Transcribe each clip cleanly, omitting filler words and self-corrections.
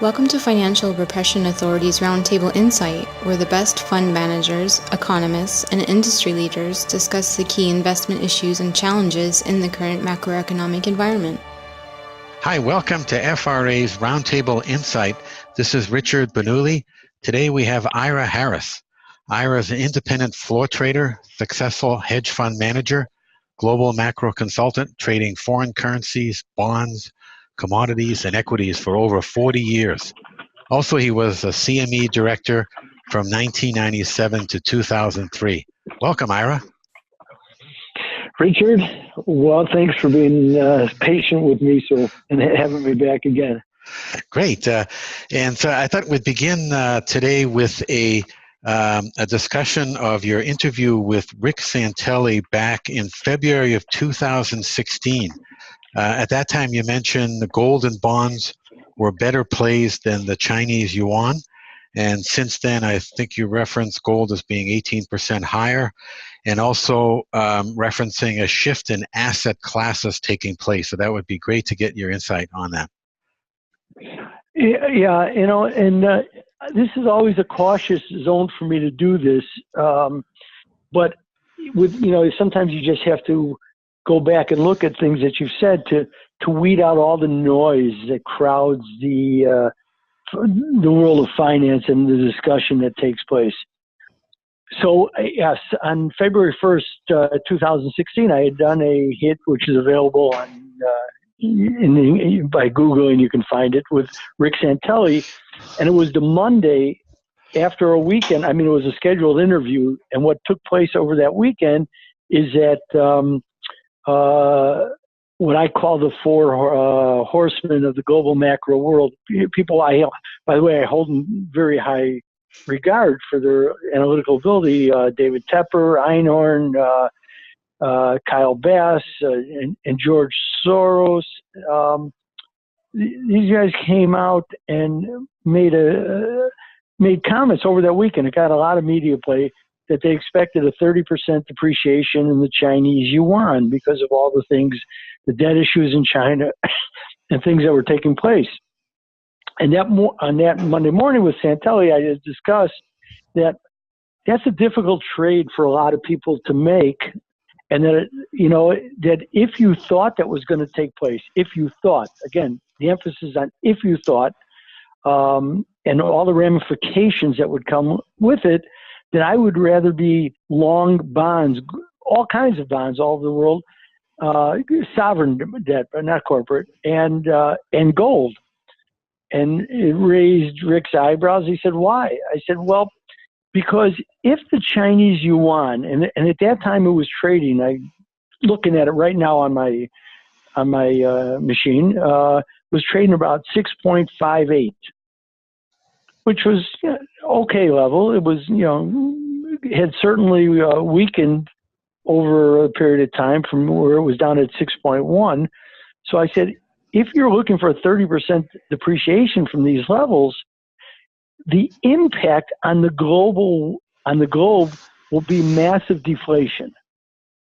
Welcome to Financial Repression Authority's Roundtable Insight, where the best fund managers, economists, and industry leaders discuss the key investment issues and challenges in the current macroeconomic environment. Hi, welcome to FRA's Roundtable Insight. This is Richard Bernoulli. Today we have Ira Harris. Ira is an independent floor trader, successful hedge fund manager, global macro consultant, trading foreign currencies, bonds, commodities, and equities for over 40 years. Also, he was a CME director from 1997 to 2003. Welcome, Ira. Richard, well, thanks for being patient with me and having me back again. Great. And so I thought we'd begin today with a discussion of your interview with Rick Santelli back in February of 2016. At that time, you mentioned the gold and bonds were better plays than the Chinese yuan. And since then, I think you referenced gold as being 18% higher, and also referencing a shift in asset classes taking place. So that would be great to get your insight on that. Yeah, and this is always a cautious zone for me to do this. But sometimes you just have to go back and look at things that you've said to weed out all the noise that crowds the world of finance and the discussion that takes place. So yes, on February 1st, 2016, I had done a hit, which is available on by Googling, you can find it, with Rick Santelli, and it was the Monday after a weekend. I mean, it was a scheduled interview, and what took place over that weekend is that what I call the four horsemen of the global macro world, people by the way, I hold in very high regard for their analytical ability, David Tepper, Einhorn, Kyle Bass, and George Soros. These guys came out and made comments over that weekend. It got a lot of media play that they expected a 30% depreciation in the Chinese yuan because of all the things, the debt issues in China and things that were taking place. And on that Monday morning with Santelli, I just discussed that that's a difficult trade for a lot of people to make. And that, that if you thought that was going to take place, if you thought, again, the emphasis on if you thought, and all the ramifications that would come with it, then I would rather be long bonds, all kinds of bonds all over the world, sovereign debt, but not corporate, and gold. And it raised Rick's eyebrows. He said, why? I said, well, because if the Chinese yuan, and at that time it was trading, I'm looking at it right now on my machine, was trading about 6.58, which was okay level. It was, had certainly weakened over a period of time from where it was down at 6.1. So I said, if you're looking for a 30% depreciation from these levels, the impact on the globe will be massive deflation.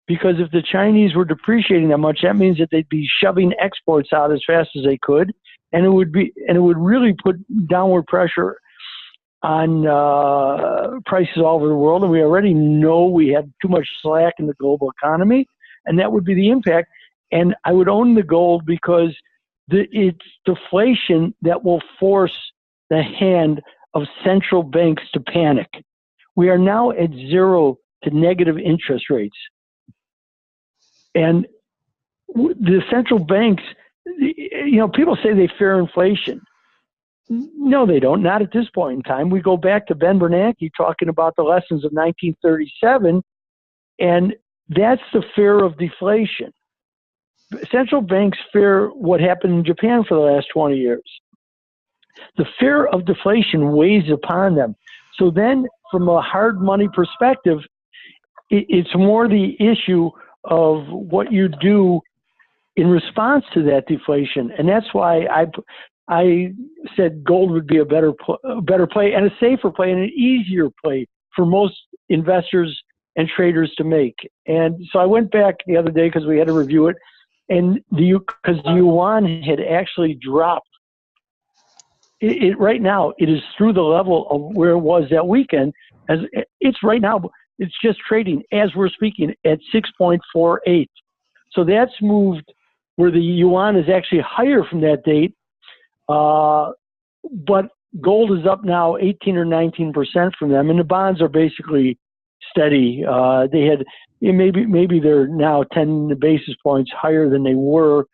Because if the Chinese were depreciating that much, that means that they'd be shoving exports out as fast as they could, and it would really put downward pressure on prices all over the world. And we already know we had too much slack in the global economy, and that would be the impact. And I would own the gold because it's deflation that will force the hand of central banks to panic. We are now at 0 to negative interest rates. And the central banks, people say they fear inflation. No, they don't, not at this point in time. We go back to Ben Bernanke talking about the lessons of 1937, and that's the fear of deflation. Central banks fear what happened in Japan for the last 20 years. The fear of deflation weighs upon them. So then, from a hard money perspective, it's more the issue of what you do in response to that deflation. And that's why I said gold would be a better play and a safer play and an easier play for most investors and traders to make. And so I went back the other day because we had to review it, and because the yuan had actually dropped right now it is through the level of where it was that weekend. As it's right now, it's just trading as we're speaking at 6.48. So that's moved where the yuan is actually higher from that date, but gold is up now 18 or 19% from them, and the bonds are basically steady. They had maybe they're now 10 basis points higher than they were.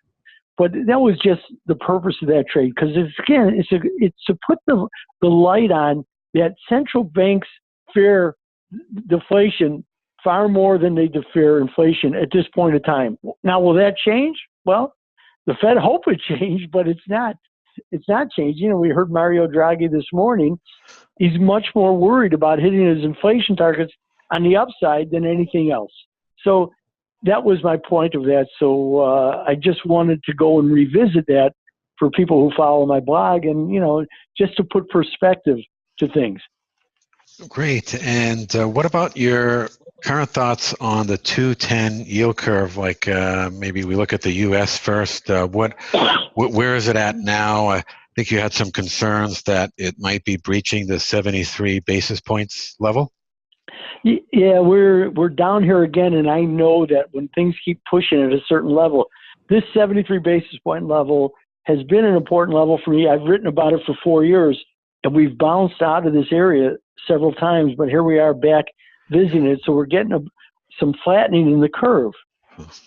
But that was just the purpose of that trade, because it's to put the light on that central banks fear deflation far more than they fear inflation at this point in time. Now, will that change? Well, the Fed hope it changed, but it's not. It's not changing. You know, we heard Mario Draghi this morning. He's much more worried about hitting his inflation targets on the upside than anything else. So that was my point of that. So I just wanted to go and revisit that for people who follow my blog, and, you know, just to put perspective to things. Great. And what about your current thoughts on the 2-10 yield curve? Like maybe we look at the U.S. first. Where is it at now? I think you had some concerns that it might be breaching the 73 basis points level. Yeah, we're down here again, and I know that when things keep pushing at a certain level, this 73 basis point level has been an important level for me. I've written about it for 4 years, and we've bounced out of this area several times, but here we are back visiting it, so we're getting some flattening in the curve.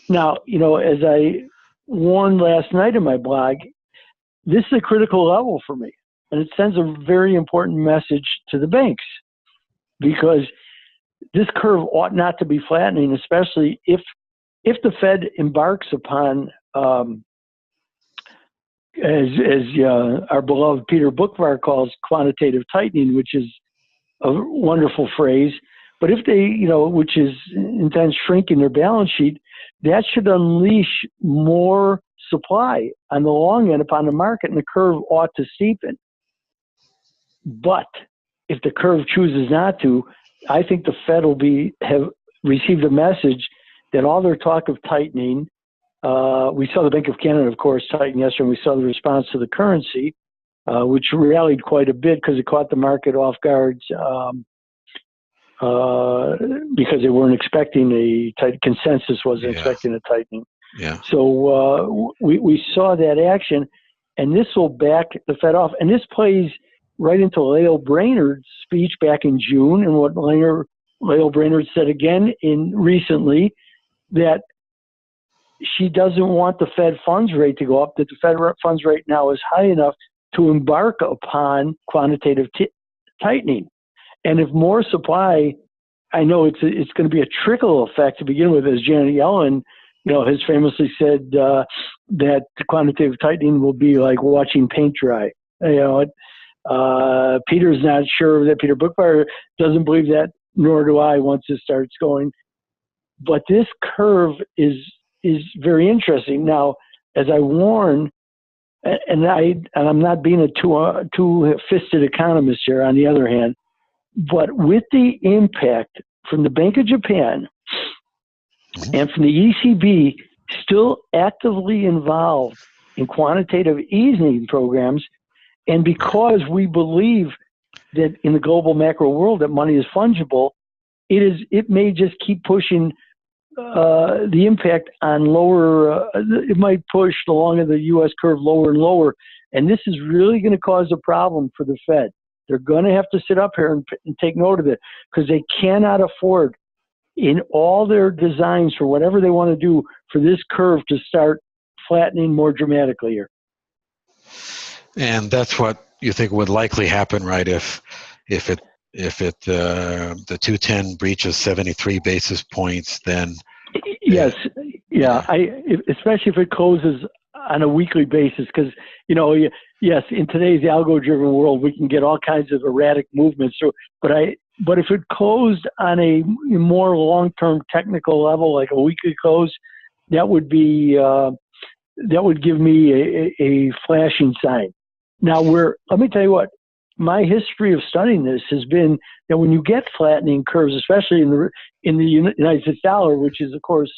Now, you know, as I warned last night in my blog, this is a critical level for me, and it sends a very important message to the banks, because this curve ought not to be flattening, especially if the Fed embarks upon, as our beloved Peter Bookvar calls, quantitative tightening, which is a wonderful phrase. But if they, you know, which is intends shrinking their balance sheet, that should unleash more supply on the long end upon the market, and the curve ought to steepen. But if the curve chooses not to, I think the Fed will have received a message that all their talk of tightening, we saw the Bank of Canada, of course, tighten yesterday, and we saw the response to the currency, which rallied quite a bit because it caught the market off guard because they weren't expecting a tight consensus, wasn't expecting a tightening. Yeah. So we saw that action, and this will back the Fed off, and this plays right into Lael Brainerd's speech back in June, and what Lael Brainerd said again recently, that she doesn't want the Fed funds rate to go up, that the Fed funds rate now is high enough to embark upon quantitative tightening. And if more supply, I know it's going to be a trickle effect to begin with, as Janet Yellen, you know, has famously said that the quantitative tightening will be like watching paint dry. You know, Peter's not sure that. Peter Bookvar doesn't believe that, nor do I once it starts going. But this curve is very interesting. Now, as I warn, and I'm not being a two-fisted economist here, on the other hand, but with the impact from the Bank of Japan and from the ECB still actively involved in quantitative easing programs, and because we believe that in the global macro world that money is fungible, it may just keep pushing the impact on lower. It might push the long of the U.S. curve lower and lower, and this is really going to cause a problem for the Fed. They're going to have to sit up here and take note of it, because they cannot afford, in all their designs for whatever they want to do, for this curve to start flattening more dramatically here. And that's what you think would likely happen, right? If the 210 breaches 73 basis points, then yes, especially if it closes on a weekly basis, because, you know, yes, in today's algo-driven world, we can get all kinds of erratic movements. So, but if it closed on a more long-term technical level, like a weekly close, that would be that would give me a flashing sign. Now, let me tell you what, my history of studying this has been that when you get flattening curves, especially in the United States dollar, which is, of course,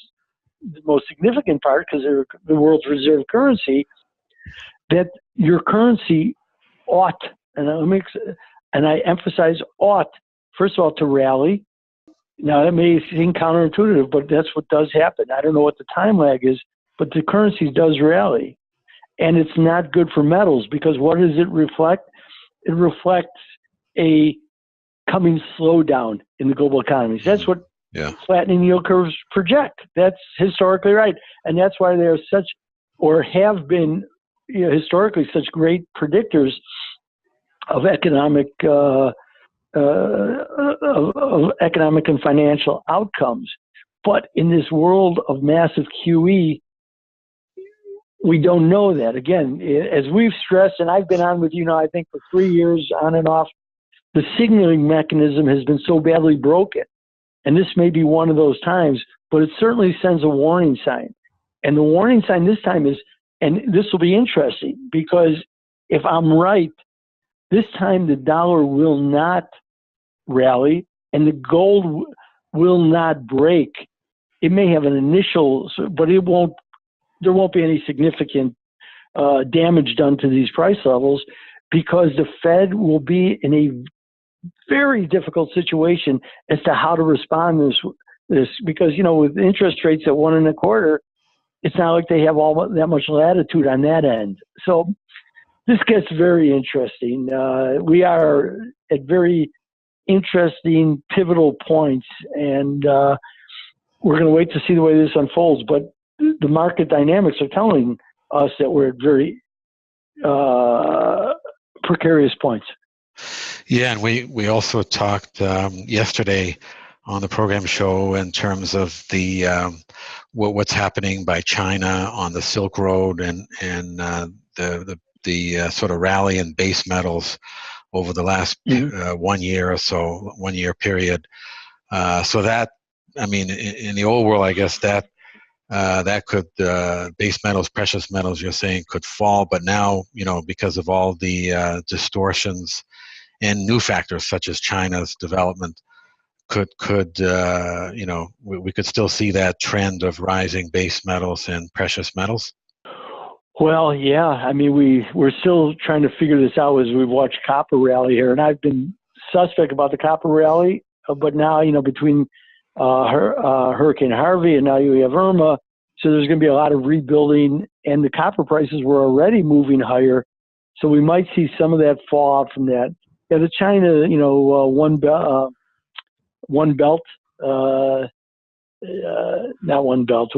the most significant part because they're the world's reserve currency, that your currency ought, and I emphasize ought, first of all, to rally. Now, that may seem counterintuitive, but that's what does happen. I don't know what the time lag is, but the currency does rally. And it's not good for metals, because what does it reflect? It reflects a coming slowdown in the global economies. That's what flattening yield curves project. That's historically right. And that's why they are such, or have been, historically such great predictors of economic and financial outcomes. But in this world of massive QE, we don't know that. Again, as we've stressed, and I've been on with you now, I think for 3 years on and off, the signaling mechanism has been so badly broken. And this may be one of those times, but it certainly sends a warning sign. And the warning sign this time is, and this will be interesting, because if I'm right, this time the dollar will not rally and the gold will not break. It may have an initial, but there won't be any significant damage done to these price levels, because the Fed will be in a very difficult situation as to how to respond to this, because, with interest rates at 1.25%, it's not like they have all that much latitude on that end. So this gets very interesting. We are at very interesting pivotal points, and we're going to wait to see the way this unfolds. But the market dynamics are telling us that we're at very precarious points. Yeah, and we also talked yesterday on the program show in terms of the what's happening by China on the Silk Road and the sort of rally in base metals over the last 1 year or so, 1 year period. So that, I mean, in the old world, I guess that could base metals, precious metals, you're saying, could fall, but now, because of all the distortions and new factors such as China's development, we could still see that trend of rising base metals and precious metals? Well, yeah. I mean, we're still trying to figure this out as we've watched copper rally here, and I've been suspect about the copper rally, but now, between Hurricane Harvey and now you have Irma, so there's going to be a lot of rebuilding, and the copper prices were already moving higher, so we might see some of that fall out from that. Yeah, the China, one belt, not one belt,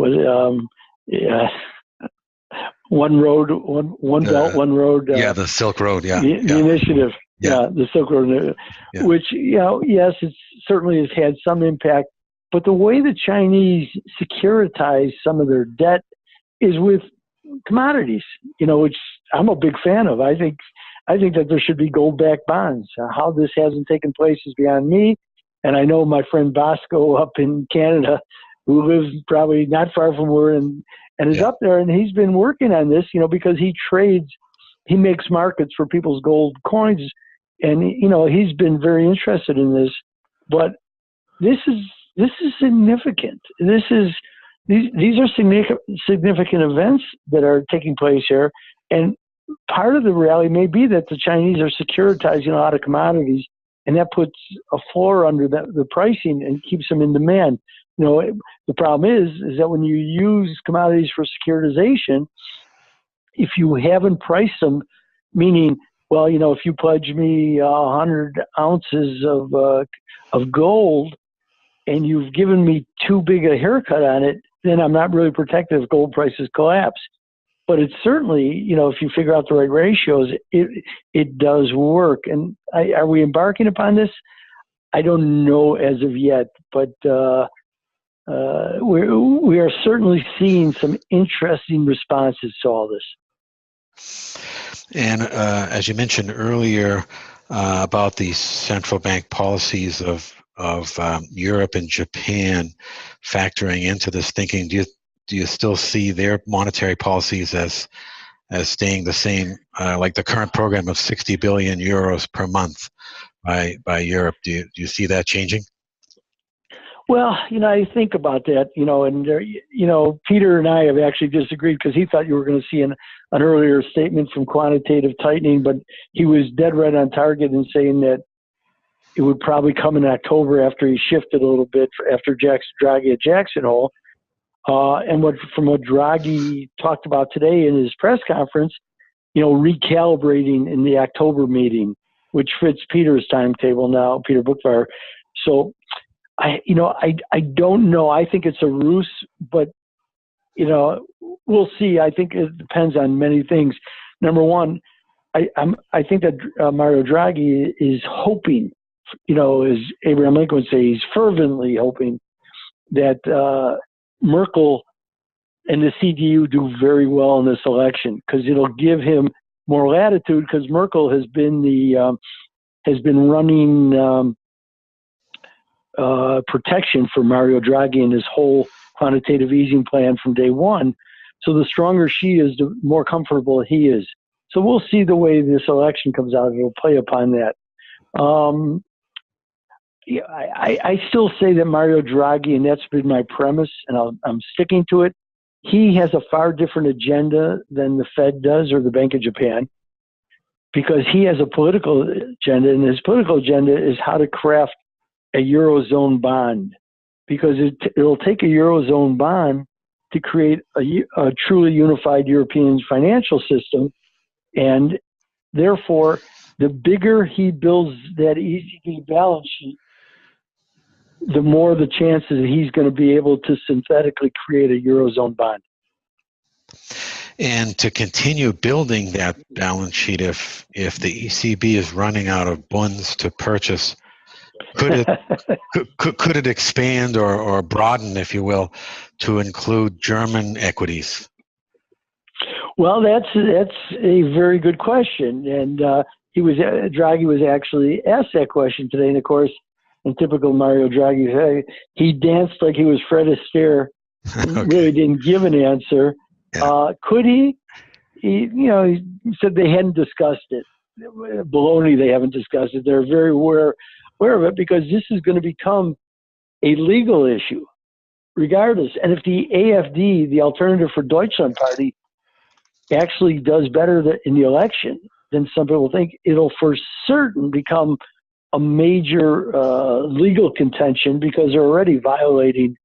one road, one belt, one road. The Silk Road, the initiative, the Silk Road, which, yes, it certainly has had some impact, but the way the Chinese securitize some of their debt is with commodities, which I'm a big fan of. I think that there should be gold-backed bonds. How this hasn't taken place is beyond me. And I know my friend Bosco up in Canada, who lives probably not far from where and is up there, and he's been working on this, because he makes markets for people's gold coins, and he's been very interested in this. But this is significant. These are significant events that are taking place here, and part of the rally may be that the Chinese are securitizing a lot of commodities, and that puts a floor under the pricing and keeps them in demand. The problem is that when you use commodities for securitization, if you haven't priced them, meaning, if you pledge me 100 ounces of gold and you've given me too big a haircut on it, then I'm not really protected if gold prices collapse. But it's certainly, if you figure out the right ratios, it does work. And are we embarking upon this? I don't know as of yet, but we are certainly seeing some interesting responses to all this. And as you mentioned earlier about the central bank policies of Europe and Japan factoring into this thinking, do you still see their monetary policies as staying the same, like the current program of 60 billion euros per month by Europe? Do you see that changing? Well, I think about that, and Peter and I have actually disagreed because he thought you were going to see an earlier statement from quantitative tightening, but he was dead right on target in saying that it would probably come in October after he shifted a little bit after Draghi at Jackson Hole. And from what Draghi talked about today in his press conference, recalibrating in the October meeting, which fits Peter's timetable now, Peter Bookfire. So I don't know. I think it's a ruse, but we'll see. I think it depends on many things. Number one, I think that Mario Draghi is hoping, as Abraham Lincoln would say, he's fervently hoping that Merkel and the CDU do very well in this election because it'll give him more latitude because Merkel has been running protection for Mario Draghi and his whole quantitative easing plan from day one. So the stronger she is, the more comfortable he is. So we'll see the way this election comes out. It'll play upon that. I still say that Mario Draghi, and that's been my premise, and I'm sticking to it, he has a far different agenda than the Fed does or the Bank of Japan because he has a political agenda, and his political agenda is how to craft a Eurozone bond because it'll take a Eurozone bond to create a truly unified European financial system. And therefore, the bigger he builds that ECB balance sheet, the more the chances that he's going to be able to synthetically create a Eurozone bond. And to continue building that balance sheet, if the ECB is running out of bonds to purchase, could it expand or broaden, if you will, to include German equities? Well, that's a very good question, and Draghi was actually asked that question today, and of course, in typical Mario Draghi, he danced like he was Fred Astaire, Okay. Really didn't give an answer. Yeah. Could he? He said they hadn't discussed it. Baloney, they haven't discussed it. They're very aware of it because this is going to become a legal issue, regardless. And if the AfD, the Alternative for Deutschland Party, actually does better in the election than some people think, it'll for certain become a major legal contention because they're already violating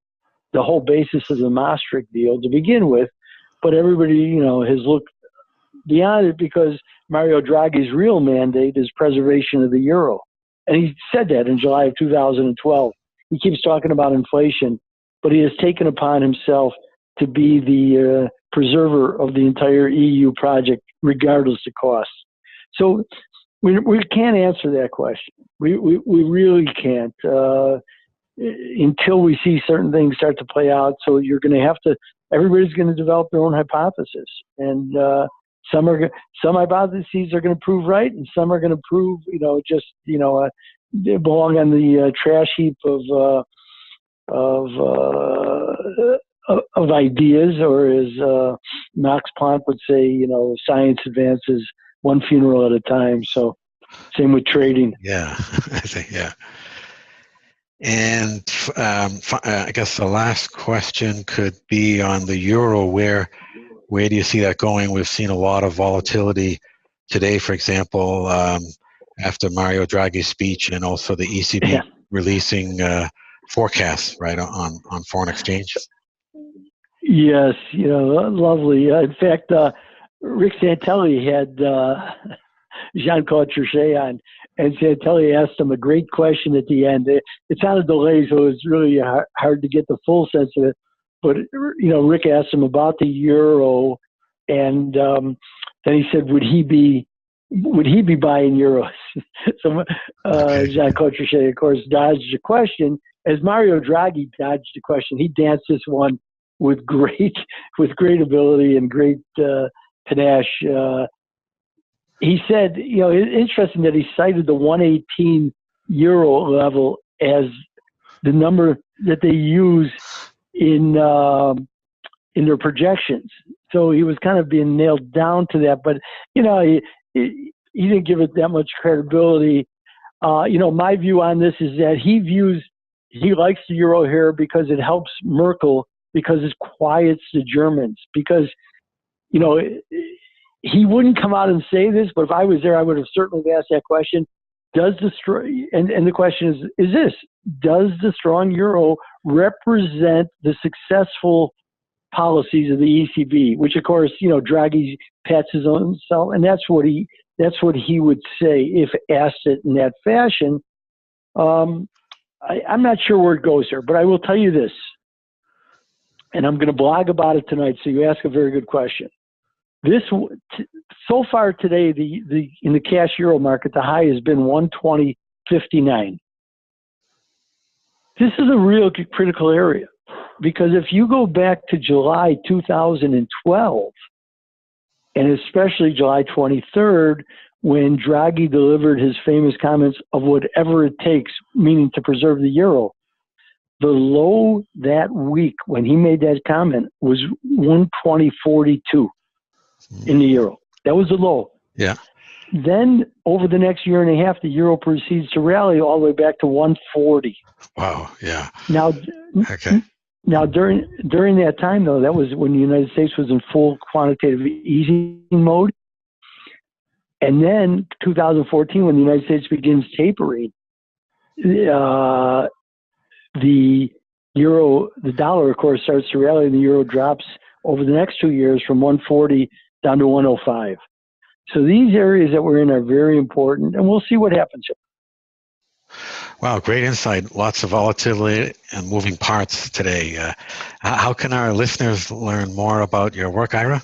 the whole basis of the Maastricht deal to begin with. But everybody, has looked beyond it because Mario Draghi's real mandate is preservation of the euro. And he said that in July of 2012. He keeps talking about inflation, but he has taken upon himself to be the preserver of the entire EU project, regardless of cost. So we can't answer that question. We really can't until we see certain things start to play out. So you're going to have to. Everybody's going to develop their own hypothesis, and some hypotheses are going to prove right, and some are going to prove they belong on the trash heap of ideas, or as Max Planck would say, science advances one funeral at a time. So same with trading. Yeah, I think, yeah. And I guess the last question could be on the euro. Where do you see that going? We've seen a lot of volatility today, for example, after Mario Draghi's speech, and also the ECB releasing forecasts, right, on foreign exchange. Yes, lovely. In fact, Rick Santelli had Jean-Claude Trichet on, and Santelli asked him a great question at the end. It's on a delay, so it's really hard to get the full sense of it. But, Rick asked him about the euro, and then he said, would he be buying euros? So Jean-Claude Trichet, of course, dodged the question. As Mario Draghi dodged the question, he danced this one with great ability and great panache. He said, it's interesting that he cited the 118 euro level as the number that they use in their projections. So he was kind of being nailed down to that, but he didn't give it that much credibility. My view on this is that he views he likes the euro here because it helps Merkel, because it quiets the Germans. Because, you know, he wouldn't come out and say this, but if I was there, I would have certainly asked that question. And the question is this: does the strong euro represent the successful policies of the ECB? Which, of course, you know, Draghi pats his own self, and that's what he would say if asked it in that fashion. I'm not sure where it goes here, but I will tell you this, and I'm going to blog about it tonight. So you ask a very good question. So far today, in the cash euro market, the high has been 120.59. This is a real critical area, because if you go back to July 2012, and especially July 23rd, when Draghi delivered his famous comments of whatever it takes, meaning to preserve the euro, the low that week when he made that comment was 120.42 in the euro. That was the low. Yeah. Then over the next year and a half, the euro proceeds to rally all the way back to 140. Wow. Yeah. Now, okay. Now, during that time, though, that was when the United States was in full quantitative easing mode. And then 2014, when the United States begins tapering, the dollar, of course, starts to rally, and the euro drops over the next 2 years from 140 down to 105. So these areas that we're in are very important, and we'll see what happens here. Wow, great insight. Lots of volatility and moving parts today. How can our listeners learn more about your work, Ira?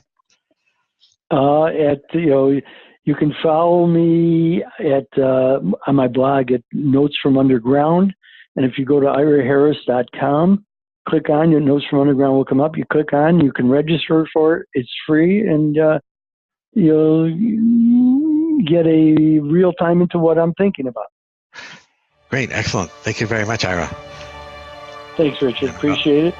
You can follow me on my blog at Notes from Underground, and if you go to iraharris.com, click on your Notes from Underground will come up. You click on, you can register for it. It's free, and you'll get a real time into what I'm thinking about. Great, excellent. Thank you very much, Ira. Thanks, Richard. Appreciate it.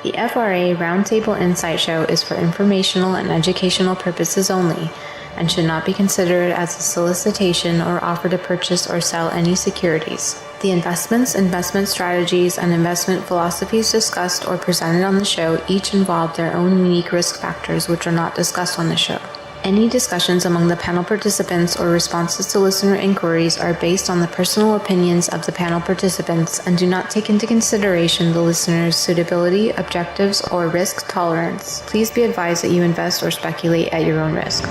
The FRA Roundtable Insight Show is for informational and educational purposes only, and should not be considered as a solicitation or offer to purchase or sell any securities. The investments, investment strategies, and investment philosophies discussed or presented on the show each involve their own unique risk factors which are not discussed on the show. Any discussions among the panel participants or responses to listener inquiries are based on the personal opinions of the panel participants and do not take into consideration the listener's suitability, objectives, or risk tolerance. Please be advised that you invest or speculate at your own risk.